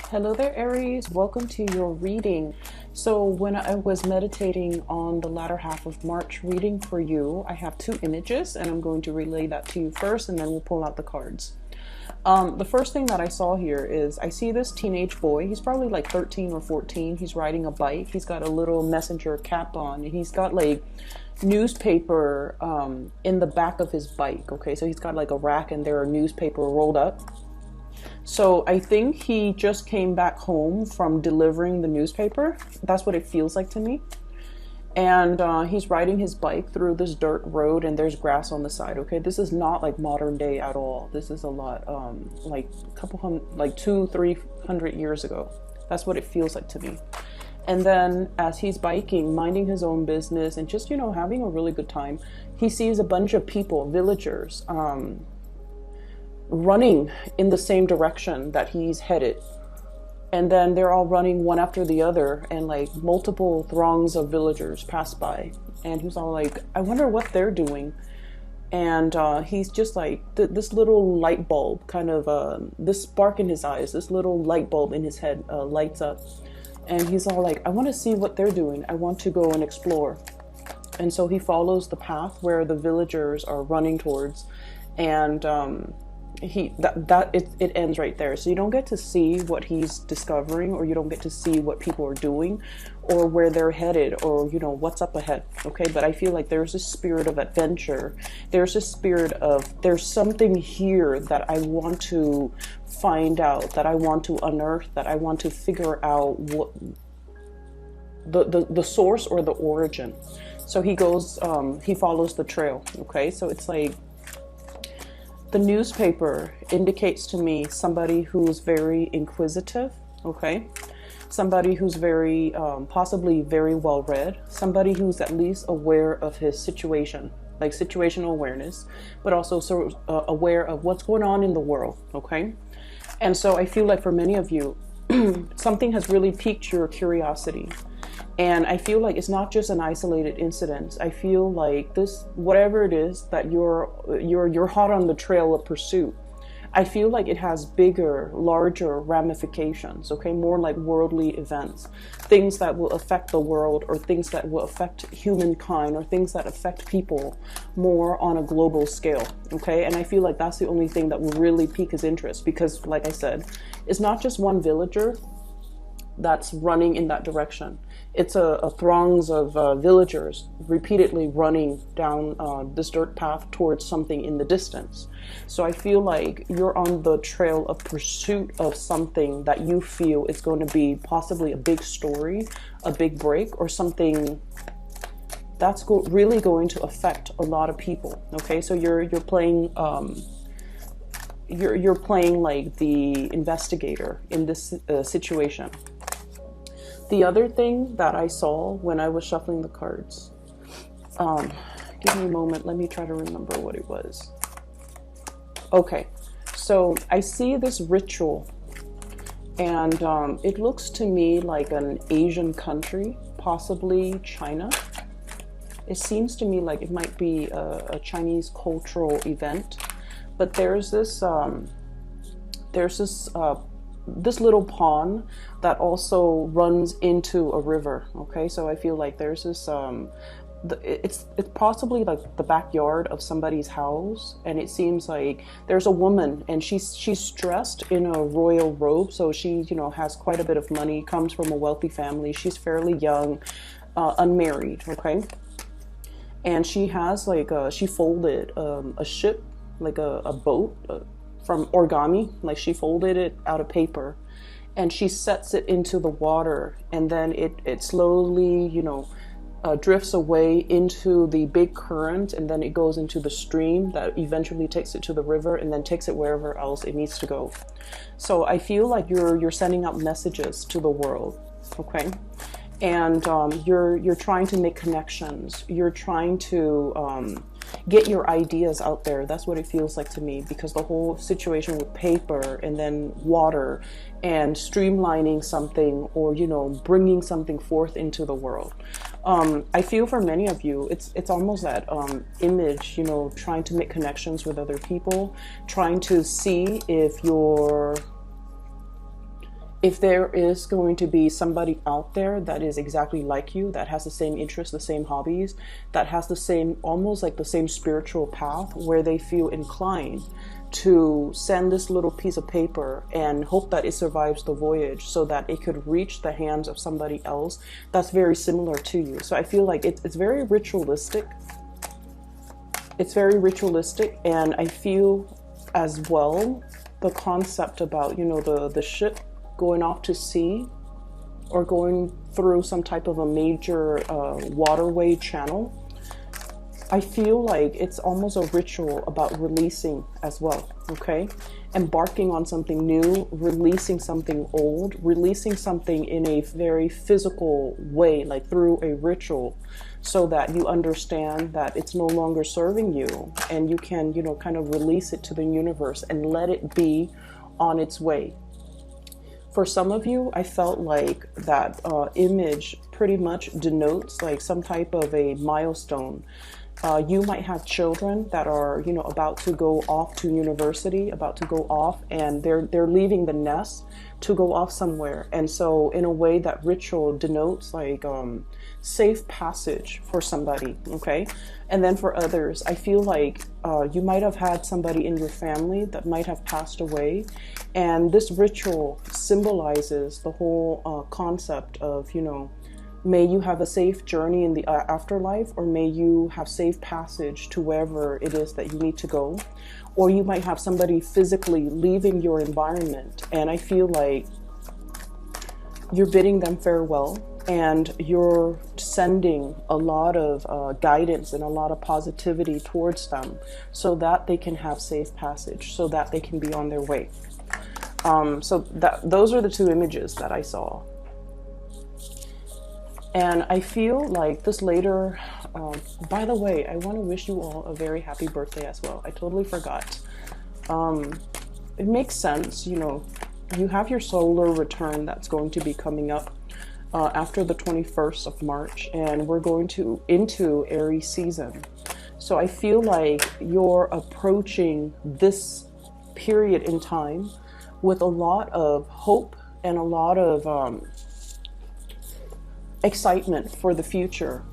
Hello there, Aries. Welcome to your reading. So when I was meditating on the latter half of March reading for you, I have two images and I'm going to relay that to you first and then we'll pull out the cards. The first thing that I saw here is I see this teenage boy. He's probably like 13 or 14. He's riding a bike. He's got a little messenger cap on and he's got like newspaper in the back of his bike. Okay, so he's got like a rack and there are newspaper rolled up. So I think he just came back home from delivering the newspaper. That's what it feels like to me. And he's riding his bike through this dirt road and there's grass on the side. Okay, this is not like modern day at all. This is a lot like a couple hundred, like 200-300 years ago. That's what it feels like to me. And then as he's biking, minding his own business and just, you know, having a really good time, he sees a bunch of people, villagers, running in the same direction that he's headed. And then they're all running one after the other and like multiple throngs of villagers pass by. And he's all like, I wonder what they're doing. And he's just like, this little light bulb kind of, this spark in his eyes, this little light bulb in his head lights up. And he's all like, I want to see what they're doing. I want to go and explore. And so he follows the path where the villagers are running towards. And it ends right there. So you don't get to see what he's discovering, or you don't get to see what people are doing or where they're headed, or you know what's up ahead. Okay, but I feel like there's a spirit of adventure. There's a spirit of there's something here that I want to find out, that I want to unearth, that I want to figure out what the source or the origin. So he goes he follows the trail. Okay, so it's like the newspaper indicates to me somebody who's very inquisitive, okay? Somebody who's very, possibly very well read, somebody who's at least aware of his situation, like situational awareness, but also aware of what's going on in the world, okay? And so I feel like for many of you, something has really piqued your curiosity. And I feel like it's not just an isolated incident. I feel like this, whatever it is that you're hot on the trail of pursuit, I feel like it has bigger, larger ramifications, okay? More like worldly events, things that will affect the world, or things that will affect humankind, or things that affect people more on a global scale, okay? And I feel like that's the only thing that will really pique his interest, because like I said, it's not just one villager that's running in that direction. It's a throngs of villagers repeatedly running down this dirt path towards something in the distance. So I feel like you're on the trail of pursuit of something that you feel is going to be possibly a big story, a big break, or something that's really going to affect a lot of people. Okay, so you're playing you're playing like the investigator in this situation. The other thing that I saw when I was shuffling the cards, give me a moment, let me try to remember what it was. Okay, so I see this ritual, and it looks to me like an Asian country, possibly China. It seems to me like it might be a Chinese cultural event, but there's this this little pond that also runs into a river. Okay, so I feel like there's this it's possibly like the backyard of somebody's house, and it seems like there's a woman and she's dressed in a royal robe, so she, you know, has quite a bit of money, comes from a wealthy family, she's fairly young, unmarried, okay? And she has like she folded a ship, like a boat, from origami, like she folded it out of paper, and she sets it into the water, and then it slowly, you know, drifts away into the big current, and then it goes into the stream that eventually takes it to the river, and then takes it wherever else it needs to go. So I feel like you're sending out messages to the world, okay? And you're trying to make connections. You're trying to get your ideas out there. That's what it feels like to me, because the whole situation with paper and then water and streamlining something, or, you know, bringing something forth into the world. I feel for many of you, it's almost that image, you know, trying to make connections with other people, trying to see if if there is going to be somebody out there that is exactly like you, that has the same interests, the same hobbies, that has the same, almost like the same spiritual path, where they feel inclined to send this little piece of paper and hope that it survives the voyage so that it could reach the hands of somebody else that's very similar to you. So I feel like it's very ritualistic. It's very ritualistic, and I feel as well the concept about, you know, the ship going off to sea or going through some type of a major waterway channel. I feel like it's almost a ritual about releasing as well, okay? Embarking on something new, releasing something old, releasing something in a very physical way, like through a ritual, so that you understand that it's no longer serving you, and you can, you know, kind of release it to the universe and let it be on its way. For some of you, I felt like that image pretty much denotes like some type of a milestone. You might have children that are, you know, about to go off to university, about to go off, and they're leaving the nest to go off somewhere. And so in a way, that ritual denotes like safe passage for somebody, okay? And then for others, I feel like you might have had somebody in your family that might have passed away, and this ritual symbolizes the whole concept of, you know, may you have a safe journey in the afterlife, or may you have safe passage to wherever it is that you need to go. Or you might have somebody physically leaving your environment, and I feel like you're bidding them farewell, and you're sending a lot of guidance and a lot of positivity towards them so that they can have safe passage, so that they can be on their way. So those are the two images that I saw. And I feel like this later, by the way, I want to wish you all a very happy birthday as well. I totally forgot. It makes sense, you know, you have your solar return that's going to be coming up after the 21st of March, and we're going into Aries season. So I feel like you're approaching this period in time with a lot of hope and a lot of excitement for the future.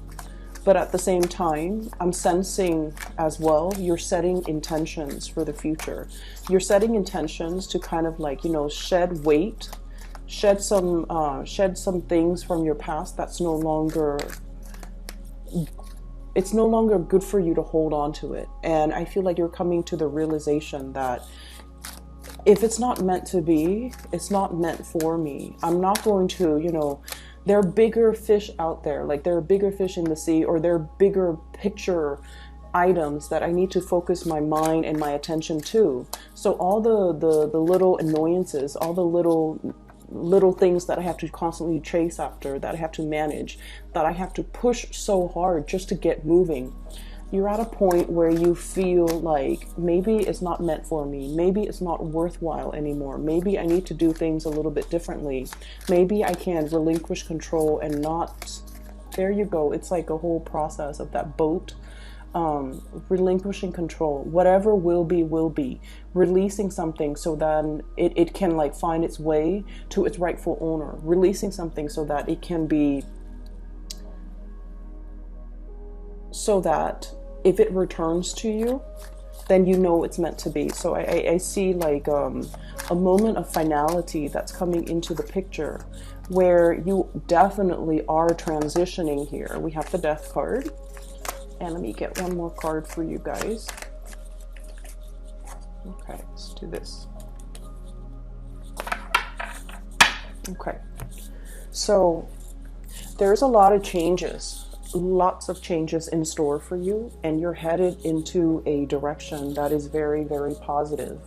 But at the same time, I'm sensing as well, you're setting intentions for the future. You're setting intentions to kind of like, you know, shed weight, shed some things from your past that's no longer, it's no longer good for you to hold on to it. And I feel like you're coming to the realization that if it's not meant to be, it's not meant for me. I'm not going to, you know, there are bigger fish out there, like there are bigger fish in the sea, or there are bigger picture items that I need to focus my mind and my attention to. So all the little annoyances, all the little things that I have to constantly chase after, that I have to manage, that I have to push so hard just to get moving. You're at a point where you feel like maybe it's not meant for me. Maybe it's not worthwhile anymore. Maybe I need to do things a little bit differently. Maybe I can relinquish control and not, there you go. It's like a whole process of that boat, relinquishing control. Whatever will be. Releasing something so that it can like find its way to its rightful owner. Releasing something so that it can be, so that if it returns to you, then you know it's meant to be. So I see like a moment of finality that's coming into the picture, where you definitely are transitioning here. We have the Death card, and let me get one more card for you guys. Okay, let's do this. Okay, so there's a lot of changes. Lots of changes in store for you, and you're headed into a direction that is very, very positive.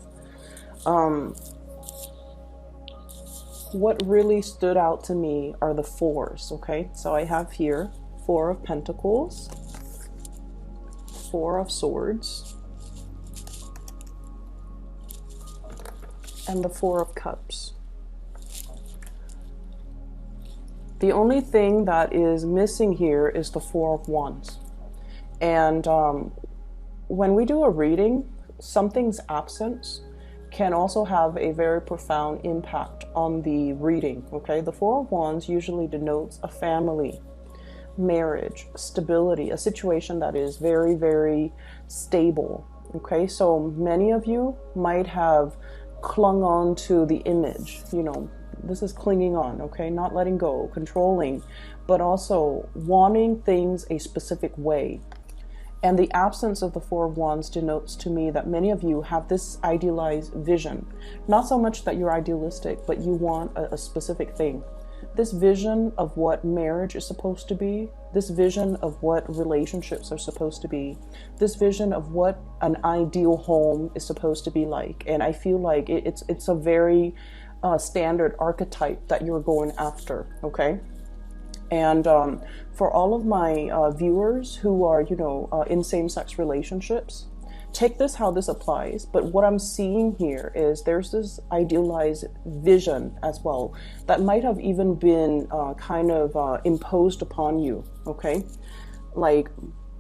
What really stood out to me are the fours, okay? So I have here Four of Pentacles, Four of Swords, and the Four of Cups. The only thing that is missing here is the Four of Wands. And when we do a reading, something's absence can also have a very profound impact on the reading, okay? The Four of Wands usually denotes a family, marriage, stability, a situation that is very, very stable, okay? So many of you might have clung on to the image, you know, this is clinging on, okay? Not letting go, controlling, but also wanting things a specific way. And the absence of the Four of Wands denotes to me that many of you have this idealized vision. Not so much that you're idealistic, but you want a specific thing. This vision of what marriage is supposed to be, this vision of what relationships are supposed to be, this vision of what an ideal home is supposed to be like. And I feel like it's a very standard archetype that you're going after, okay? And for all of my viewers who are, you know, in same-sex relationships, take this how this applies. But what I'm seeing here is there's this idealized vision as well that might have even been kind of imposed upon you, okay? Like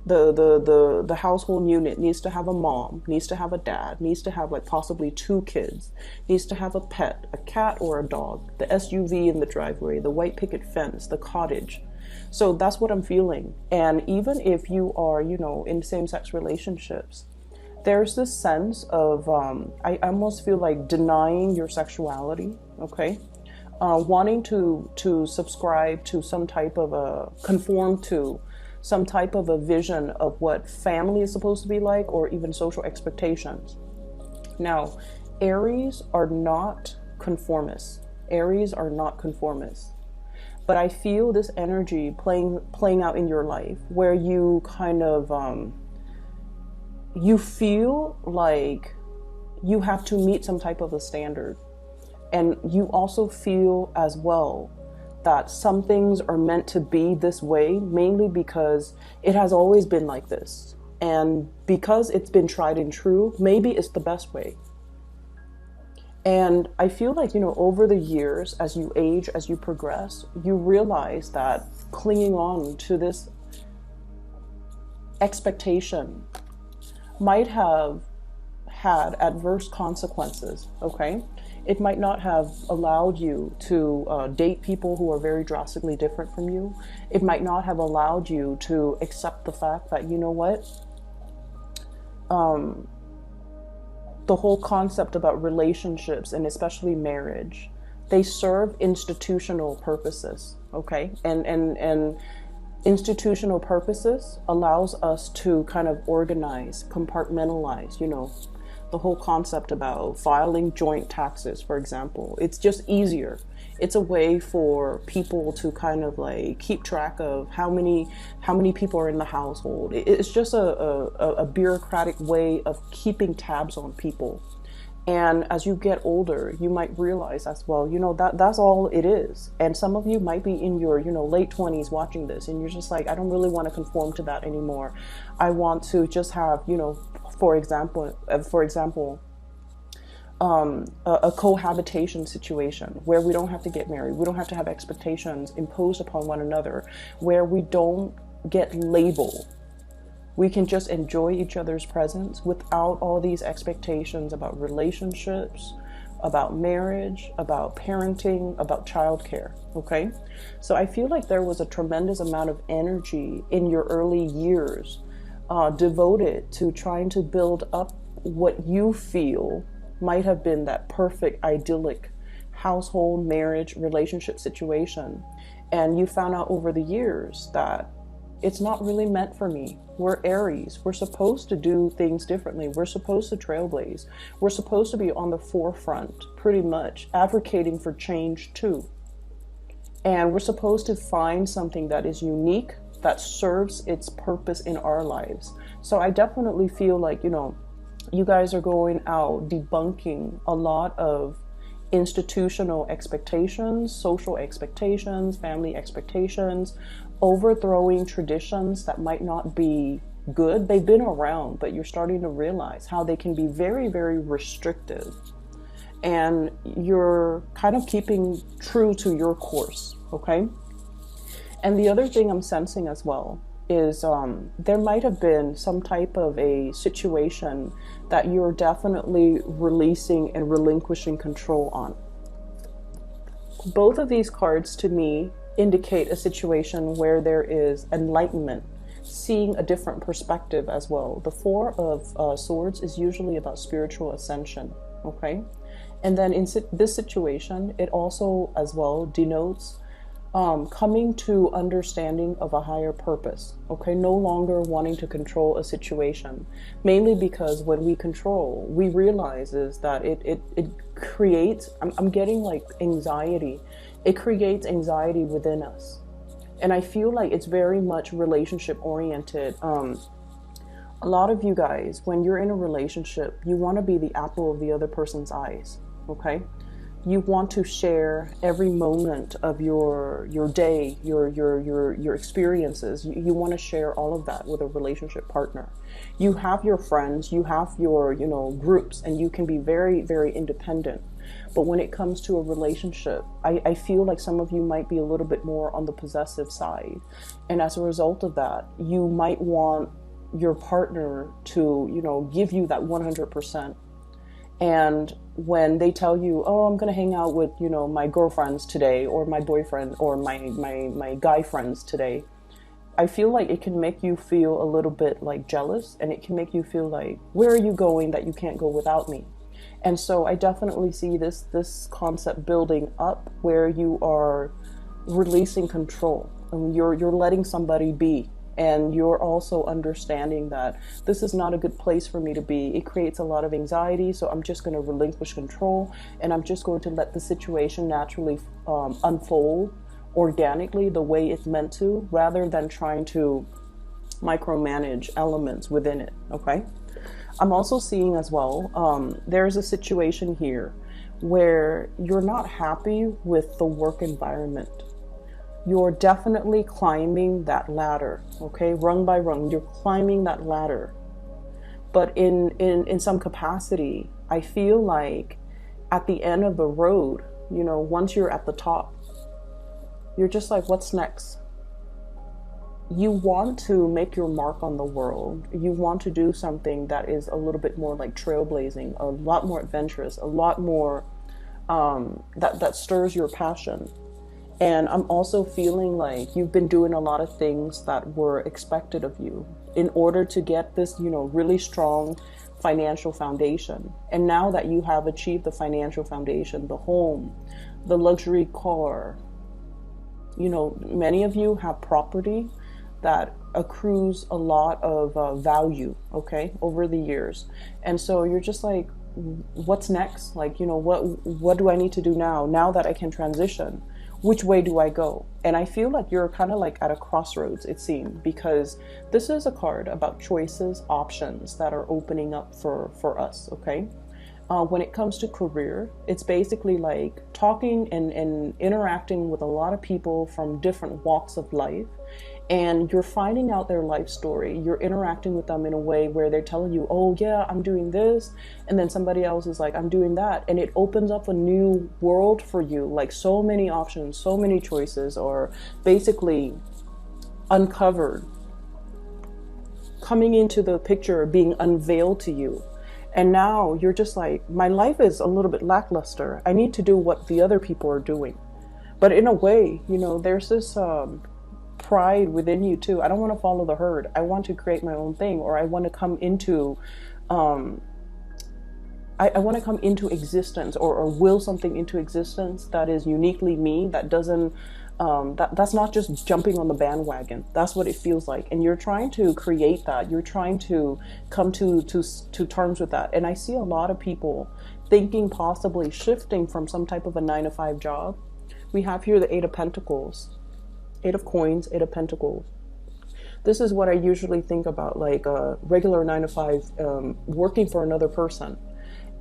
the household unit needs to have a mom, needs to have a dad, needs to have like possibly 2 kids, needs to have a pet, a cat or a dog, the SUV in the driveway, the white picket fence, the cottage. So that's what I'm feeling. And even if you are, you know, in same-sex relationships, there's this sense of, I almost feel like denying your sexuality, okay? Wanting to subscribe to some type of conform to some type of a vision of what family is supposed to be like, or even social expectations. Now, Aries are not conformists. Aries are not conformists. But I feel this energy playing out in your life where you kind of, you feel like you have to meet some type of a standard. And you also feel as well that some things are meant to be this way, mainly because it has always been like this. And because it's been tried and true, maybe it's the best way. And I feel like, you know, over the years, as you age, as you progress, you realize that clinging on to this expectation might have had adverse consequences, okay? It might not have allowed you to date people who are very drastically different from you. It might not have allowed you to accept the fact that, you know what, the whole concept about relationships and especially marriage, they serve institutional purposes, okay? And institutional purposes allows us to kind of organize, compartmentalize, you know, the whole concept about filing joint taxes, for example. It's just easier. It's a way for people to kind of like keep track of how many people are in the household. It's just a bureaucratic way of keeping tabs on people. And as you get older, you might realize as well, you know, that's all it is. And some of you might be in your, you know, late 20s watching this, and you're just like, I don't really want to conform to that anymore. I want to just have, you know, for example, a cohabitation situation where we don't have to get married. We don't have to have expectations imposed upon one another, where we don't get labeled. We can just enjoy each other's presence without all these expectations about relationships, about marriage, about parenting, about childcare, okay? So I feel like there was a tremendous amount of energy in your early years devoted to trying to build up what you feel might have been that perfect, idyllic household, marriage, relationship situation. And you found out over the years that it's not really meant for me. We're Aries. We're supposed to do things differently. We're supposed to trailblaze. We're supposed to be on the forefront, pretty much, advocating for change too. And we're supposed to find something that is unique, that serves its purpose in our lives. So I definitely feel like, you know, you guys are going out debunking a lot of institutional expectations, social expectations, family expectations, overthrowing traditions that might not be good. They've been around, but you're starting to realize how they can be very, very restrictive. And you're kind of keeping true to your course, okay? And the other thing I'm sensing as well is there might have been some type of a situation that you're definitely releasing and relinquishing control on. Both of these cards to me indicate a situation where there is enlightenment, seeing a different perspective as well. The Four of Swords is usually about spiritual ascension, okay? And then in this situation, it also as well denotes coming to understanding of a higher purpose, okay? No longer wanting to control a situation, mainly because when we control, we realize is that it creates, I'm getting like anxiety. It creates anxiety within us. And I feel like it's very much relationship oriented. A lot of you guys, when you're in a relationship, you want to be the apple of the other person's eyes, okay? You want to share every moment of your day, your experiences. You want to share all of that with a relationship partner. You have your friends, you have your, groups, and you can be very, very independent. But when it comes to a relationship, I feel like some of you might be a little bit more on the possessive side. And as a result of that, you might want your partner to, give you that 100%. And when they tell you, oh, I'm going to hang out with, my girlfriends today, or my boyfriend, or my guy friends today, I feel like it can make you feel a little bit like jealous, and it can make you feel like, where are you going that you can't go without me? And so I definitely see this concept building up where you are releasing control, and you're letting somebody be. And you're also understanding that this is not a good place for me to be. It creates a lot of anxiety, so I'm just going to relinquish control, and I'm just going to let the situation naturally unfold organically the way it's meant to, rather than trying to micromanage elements within it, okay? I'm also seeing as well, there's a situation here where you're not happy with the work environment. You're definitely climbing that ladder, okay? Rung by rung, you're climbing that ladder. But in some capacity, I feel like at the end of the road, once you're at the top, you're just like, what's next? You want to make your mark on the world. You want to do something that is a little bit more like trailblazing, a lot more adventurous, a lot more that stirs your passion. And I'm also feeling like you've been doing a lot of things that were expected of you in order to get this, really strong financial foundation. And now that you have achieved the financial foundation, the home, the luxury car, many of you have property that accrues a lot of value, okay, over the years. And so you're just like, what's next? Like, what do I need to do now that I can transition? Which way do I go? And I feel like you're kind of like at a crossroads, it seems, because this is a card about choices, options that are opening up for us, okay? When it comes to career, it's basically like talking and interacting with a lot of people from different walks of life. And you're finding out their life story. You're interacting with them in a way where they're telling you, oh yeah, I'm doing this. And then somebody else is like, I'm doing that. And it opens up a new world for you. Like so many options, so many choices are basically uncovered, coming into the picture, being unveiled to you. And now you're just like, my life is a little bit lackluster. I need to do what the other people are doing. But in a way, there's this pride within you too. I don't want to follow the herd. I want to create my own thing, or I want to come into I want to come into existence, or will something into existence that is uniquely me, that doesn't that's not just jumping on the bandwagon. That's what it feels like. And you're trying to create that. You're trying to come to terms with that. And I see a lot of people thinking possibly shifting from some type of a 9-to-5 job. We have here the 8 of Pentacles, 8 of Coins, 8 of Pentacles. This is what I usually think about, like a regular 9-to-5, working for another person.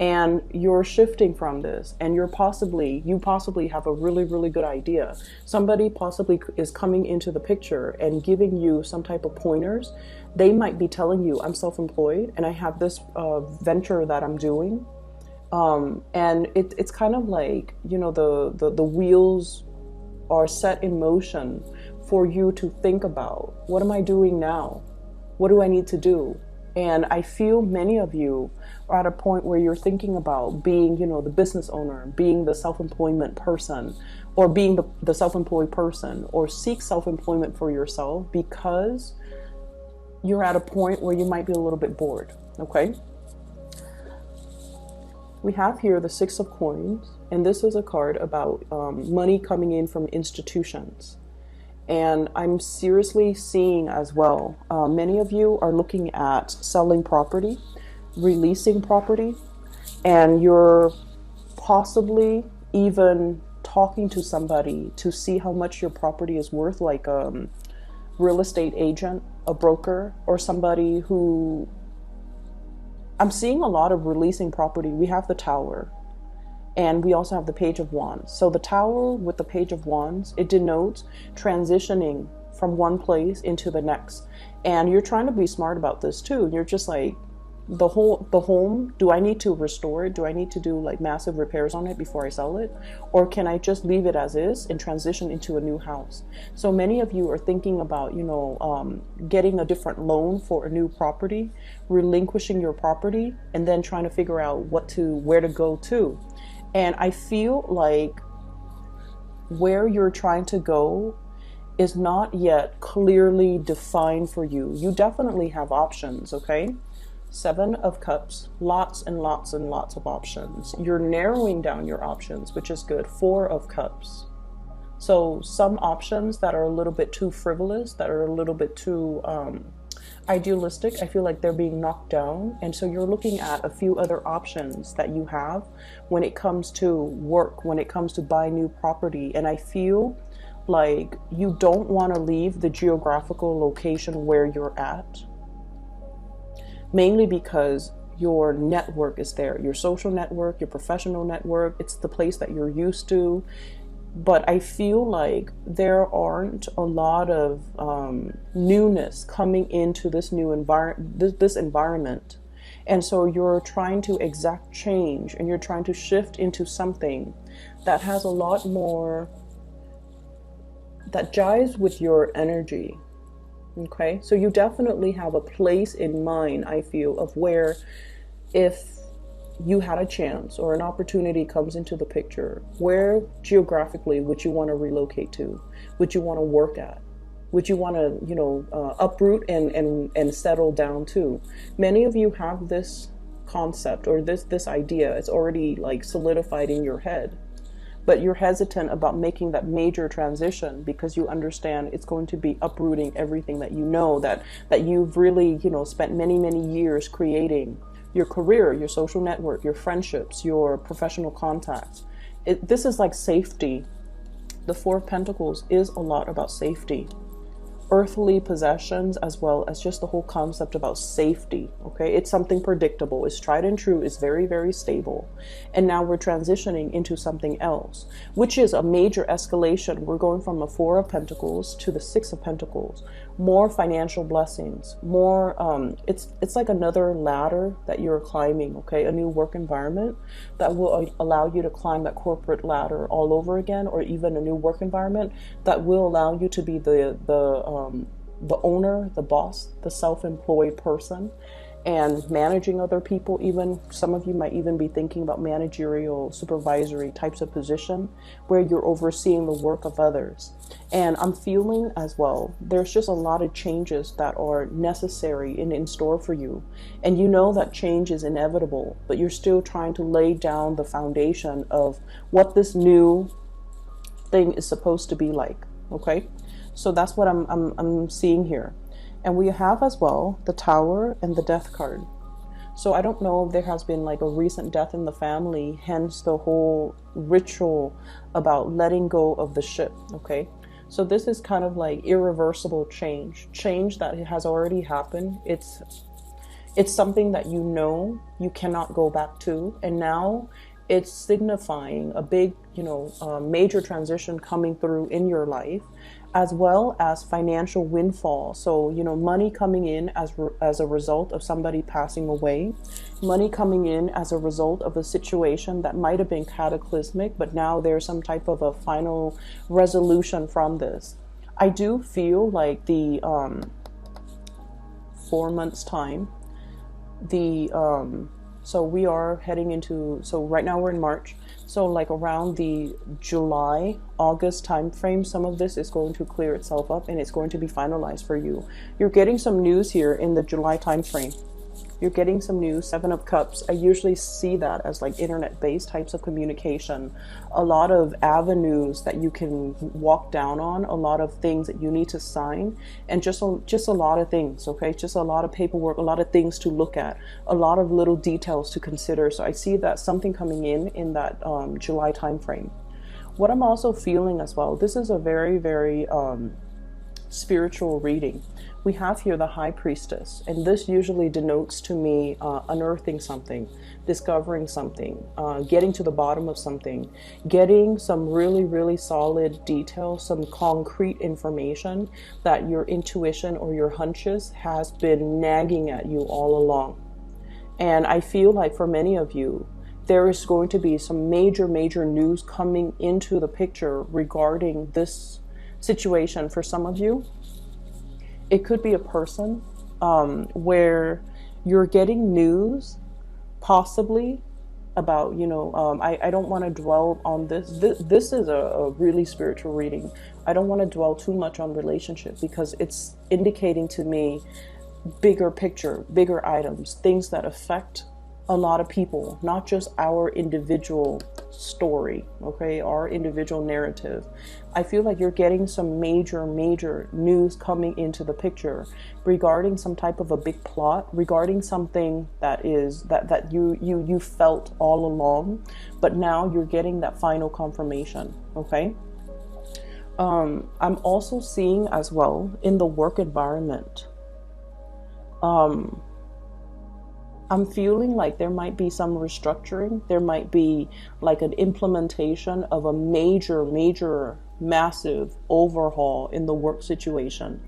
And you're shifting from this, and you possibly have a really, really good idea. Somebody possibly is coming into the picture and giving you some type of pointers. They might be telling you, I'm self-employed and I have this venture that I'm doing. And it's kind of like, the wheels are set in motion for you to think about, what am I doing now? What do I need to do? And I feel many of you are at a point where you're thinking about being, you know, the business owner, being the self-employment person, or being the self-employed person, or seek self-employment for yourself because you're at a point where you might be a little bit bored, okay? We have here the Six of Coins, and this is a card about money coming in from institutions. And I'm seriously seeing as well, many of you are looking at selling property, releasing property, and you're possibly even talking to somebody to see how much your property is worth, like a real estate agent, a broker, or somebody who... I'm seeing a lot of releasing property. We have the Tower, and we also have the Page of Wands. So the Tower with the Page of Wands, it denotes transitioning from one place into the next. And you're trying to be smart about this too. You're just like, the home, do I need to restore it? Do I need to do like massive repairs on it before I sell it? Or can I just leave it as is and transition into a new house? So many of you are thinking about, you know, getting a different loan for a new property, relinquishing your property, and then trying to figure out where to go to. And I feel like where you're trying to go is not yet clearly defined for you. You definitely have options, okay? Seven of Cups, lots and lots and lots of options. You're narrowing down your options, which is good. Four of Cups. So some options that are a little bit too frivolous, that are a little bit too idealistic, I feel like they're being knocked down. And so you're looking at a few other options that you have when it comes to work, when it comes to buy new property. And I feel like you don't want to leave the geographical location where you're at, mainly because your network is there, your social network, your professional network. It's the place that you're used to. But I feel like there aren't a lot of newness coming into this new this environment. And so you're trying to exact change, and you're trying to shift into something that has a lot more, that jives with your energy. Okay, so you definitely have a place in mind, I feel, of where if you had a chance or an opportunity comes into the picture, where geographically would you want to relocate to? Would you want to work at? Would you want to, you know, uproot and settle down to? Many of you have this concept or this idea. It's already like solidified in your head. But you're hesitant about making that major transition because you understand it's going to be uprooting everything that you know, that you've really, you know, spent many, many years creating. Your career, your social network, your friendships, your professional contacts. This is like safety. The Four of Pentacles is a lot about safety. Earthly possessions, as well as just the whole concept about safety. Okay, it's something predictable, it's tried and true, it's very, very stable. And now we're transitioning into something else, which is a major escalation. We're going from a Four of Pentacles to the Six of Pentacles. More financial blessings, more it's like another ladder that you're climbing. Okay, a new work environment that will allow you to climb that corporate ladder all over again, or even a new work environment that will allow you to be the owner, the boss, the self-employed person, and managing other people. Even some of you might even be thinking about managerial, supervisory types of position where you're overseeing the work of others. And I'm feeling as well, there's just a lot of changes that are necessary and in store for you. And you know that change is inevitable, but you're still trying to lay down the foundation of what this new thing is supposed to be like. Okay, so that's what I'm seeing here. And we have as well the Tower and the Death card. So I don't know if there has been like a recent death in the family, hence the whole ritual about letting go of the ship. Okay, so this is kind of like irreversible change that has already happened. It's something that you know you cannot go back to, and now it's signifying a big, you know, major transition coming through in your life, as well as financial windfall. So, you know, money coming in as a result of somebody passing away, money coming in as a result of a situation that might have been cataclysmic, but now there's some type of a final resolution from this. I do feel like the 4 months time, So we are heading into, so right now we're in March. So like around the July, August time frame, some of this is going to clear itself up and it's going to be finalized for you. You're getting some news here in the July time frame. You're getting some news. Seven of Cups. I usually see that as like internet-based types of communication. A lot of avenues that you can walk down on. A lot of things that you need to sign, and just a lot of things. Okay, just a lot of paperwork. A lot of things to look at. A lot of little details to consider. So I see that something coming in that July time frame. What I'm also feeling as well. This is a very, very spiritual reading. We have here the High Priestess, and this usually denotes to me unearthing something, discovering something, getting to the bottom of something, getting some really, really solid details, some concrete information that your intuition or your hunches has been nagging at you all along. And I feel like for many of you, there is going to be some major, major news coming into the picture regarding this situation. For some of you, it could be a person where you're getting news possibly about, I don't want to dwell on this. This is a really spiritual reading. I don't want to dwell too much on relationship because it's indicating to me bigger picture, bigger items, things that affect a lot of people, not just our individual story, okay, our individual narrative. I feel like you're getting some major, major news coming into the picture regarding some type of a big plot, regarding something that is that you felt all along, but now you're getting that final confirmation, okay? I'm also seeing as well in the work environment, I'm feeling like there might be some restructuring. There might be like an implementation of a major, major, massive overhaul in the work situation.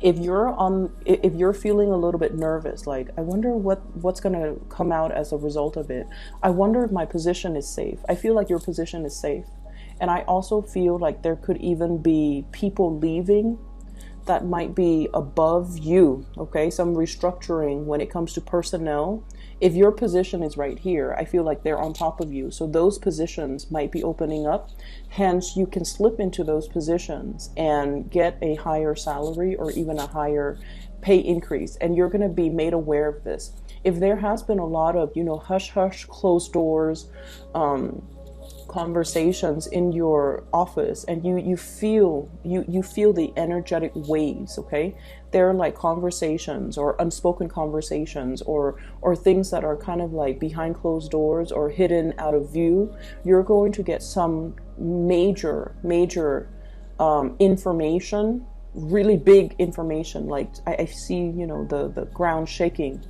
If you're feeling a little bit nervous, like, I wonder what's going to come out as a result of it. I wonder if my position is safe. I feel like your position is safe. And I also feel like there could even be people leaving that might be above you, okay? Some restructuring when it comes to personnel. If your position is right here, I feel like they're on top of you. So those positions might be opening up. Hence, you can slip into those positions and get a higher salary or even a higher pay increase. And you're going to be made aware of this. If there has been a lot of, hush, hush, closed doors, conversations in your office, and you feel the energetic waves, okay? They're like conversations or unspoken conversations or things that are kind of like behind closed doors or hidden out of view. You're going to get some major information, really big information. Like I see, the ground shaking,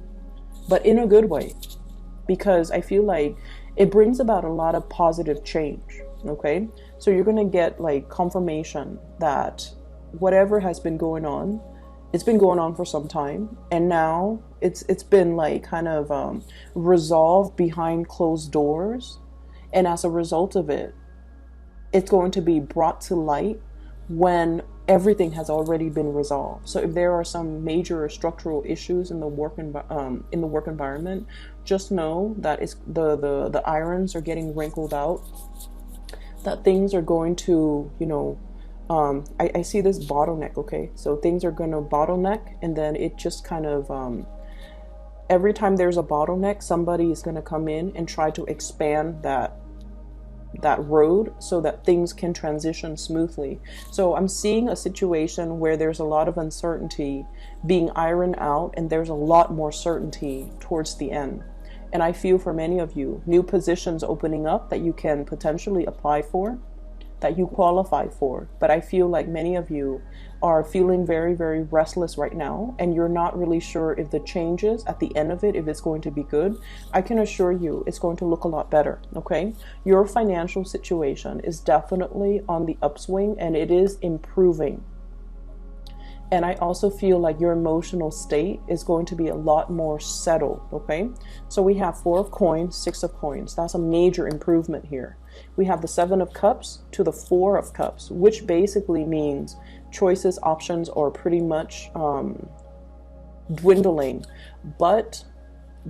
but in a good way, because I feel like it brings about a lot of positive change, okay? So you're going to get like confirmation that whatever has been going on, it's been going on for some time, and now it's been like kind of resolved behind closed doors, and as a result of it, it's going to be brought to light when everything has already been resolved. So if there are some major structural issues in the work environment, just know that it's the irons are getting wrinkled out, that things are going to, I see this bottleneck, okay? So things are going to bottleneck, and then it just kind of, every time there's a bottleneck, somebody is going to come in and try to expand that road so that things can transition smoothly. So I'm seeing a situation where there's a lot of uncertainty being ironed out, and there's a lot more certainty towards the end. And I feel for many of you, new positions opening up that you can potentially apply for, that you qualify for. But I feel like many of you are feeling very, very restless right now, and you're not really sure if the changes at the end of it, if it's going to be good. I can assure you it's going to look a lot better, okay? Your financial situation is definitely on the upswing, and it is improving. And I also feel like your emotional state is going to be a lot more settled, okay? So we have 4 of coins, 6 of coins. That's a major improvement here. We have the 7 of cups to the 4 of cups, which basically means choices, options are pretty much dwindling. But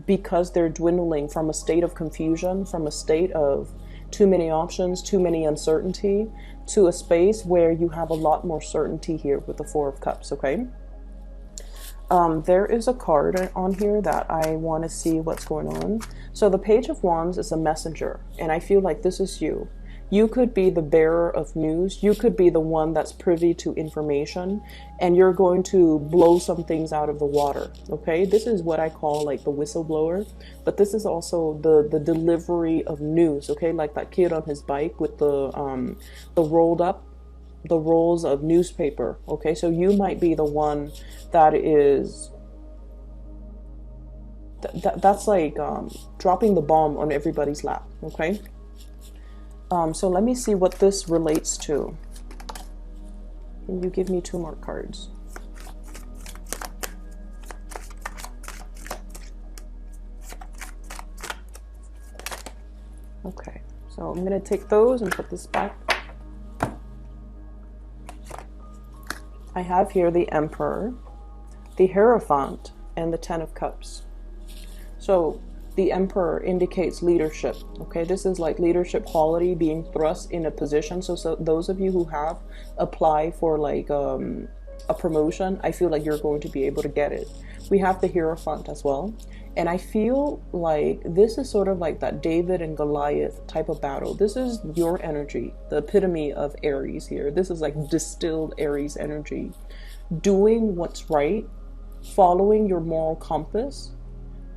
because they're dwindling from a state of confusion, from a state of too many options, too many uncertainty, to a space where you have a lot more certainty here with the Four of Cups, okay? There is a card on here that I want to see what's going on. So the Page of Wands is a messenger, and I feel like this is you. You could be the bearer of news. You could be the one that's privy to information, and you're going to blow some things out of the water, okay? This is what I call like the whistleblower, but this is also the delivery of news, okay? Like that kid on his bike with the rolls of newspaper, okay? So you might be the one that is that's like dropping the bomb on everybody's lap, okay? So let me see what this relates to. Can you give me 2 more cards? Okay, so I'm going to take those and put this back. I have here the Emperor, the Hierophant, and the Ten of Cups. So the Emperor indicates leadership, okay? This is like leadership quality being thrust in a position. So those of you who have applied for like a promotion, I feel like you're going to be able to get it. We have the Hierophant as well. And I feel like this is sort of like that David and Goliath type of battle. This is your energy, the epitome of Aries here. This is like distilled Aries energy. Doing what's right, following your moral compass.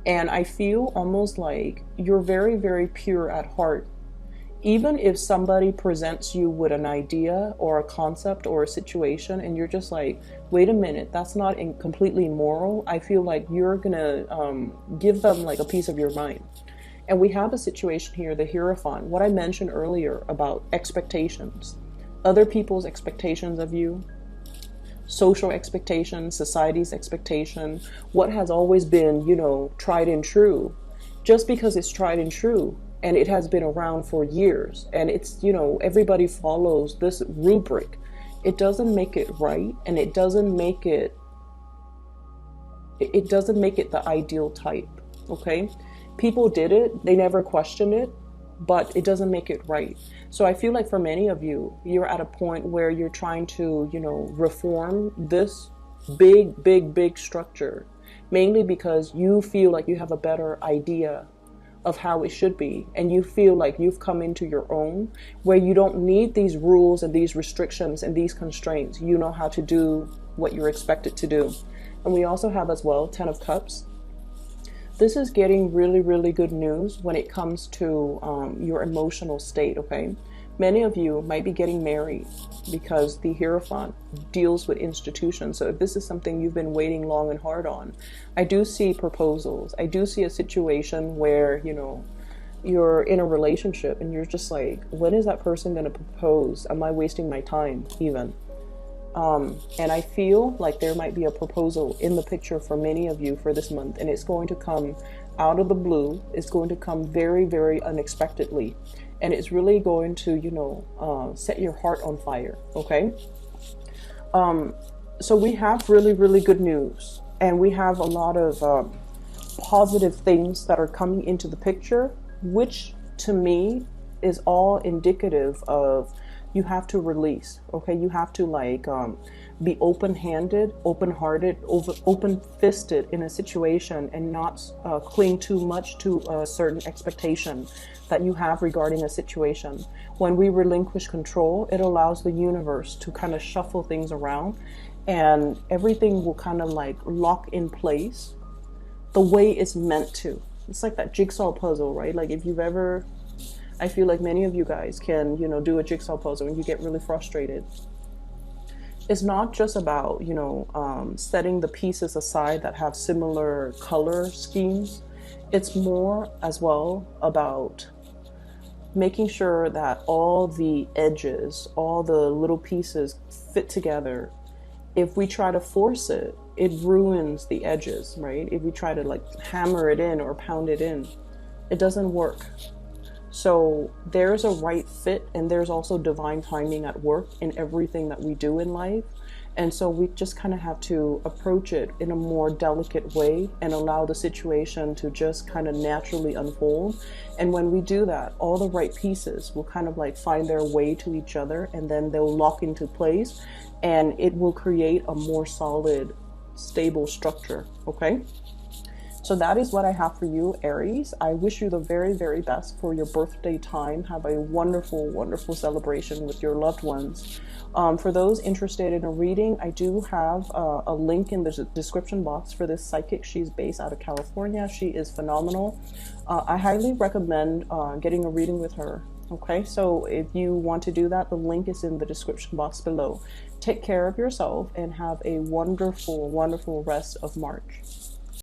And I feel almost like you're very, very pure at heart. Even if somebody presents you with an idea or a concept or a situation and you're just like, wait a minute, that's not completely moral, I feel like you're gonna give them like a piece of your mind. And we have a situation here, the Hierophant, what I mentioned earlier about expectations, other people's expectations of you, social expectations, society's expectation, what has always been, you know, tried and true. Just because it's tried and true and it has been around for years and it's, you know, everybody follows this rubric, it doesn't make it right, and it doesn't make it the ideal type, okay? People did it, they never questioned it, but it doesn't make it right. So I feel like for many of you, you're at a point where you're trying to, you know, reform this big structure, mainly because you feel like you have a better idea of how it should be, and you feel like you've come into your own, where you don't need these rules and these restrictions and these constraints. You know how to do what you're expected to do. And we also have as well Ten of Cups. This is getting really, really good news when it comes to your emotional state, okay? Many of you might be getting married because the Hierophant deals with institutions. So if this is something you've been waiting long and hard on, I do see proposals. I do see a situation where, you know, you're in a relationship and you're just like, when is that person going to propose? Am I wasting my time even? And I feel like there might be a proposal in the picture for many of you for this month, and it's going to come out of the blue. It's going to come very, very unexpectedly, and it's really going to, you know, set your heart on fire, okay? So we have really, really good news, and we have a lot of positive things that are coming into the picture, which to me is all indicative of you have to release, okay? You have to like be open-handed, open-hearted, open-fisted in a situation, and not cling too much to a certain expectation that you have regarding a situation. When we relinquish control, it allows the universe to kind of shuffle things around, and everything will kind of like lock in place the way it's meant to. It's like that jigsaw puzzle, right? Like if you've ever, I feel like many of you guys can, you know, do a jigsaw puzzle and you get really frustrated. It's not just about, you know, setting the pieces aside that have similar color schemes. It's more as well about making sure that all the edges, all the little pieces fit together. If we try to force it, it ruins the edges, right? If we try to like hammer it in or pound it in, it doesn't work. So there's a right fit, and there's also divine timing at work in everything that we do in life. And so we just kind of have to approach it in a more delicate way and allow the situation to just kind of naturally unfold. And when we do that, all the right pieces will kind of like find their way to each other, and then they'll lock into place, and it will create a more solid, stable structure. Okay. So that is what I have for you, Aries. I wish you the very, very best for your birthday time. Have a wonderful, wonderful celebration with your loved ones. For those interested in a reading, I do have a link in the description box for this psychic. She's based out of California. She is phenomenal. I highly recommend getting a reading with her. Okay, so if you want to do that, the link is in the description box below. Take care of yourself and have a wonderful, wonderful rest of March.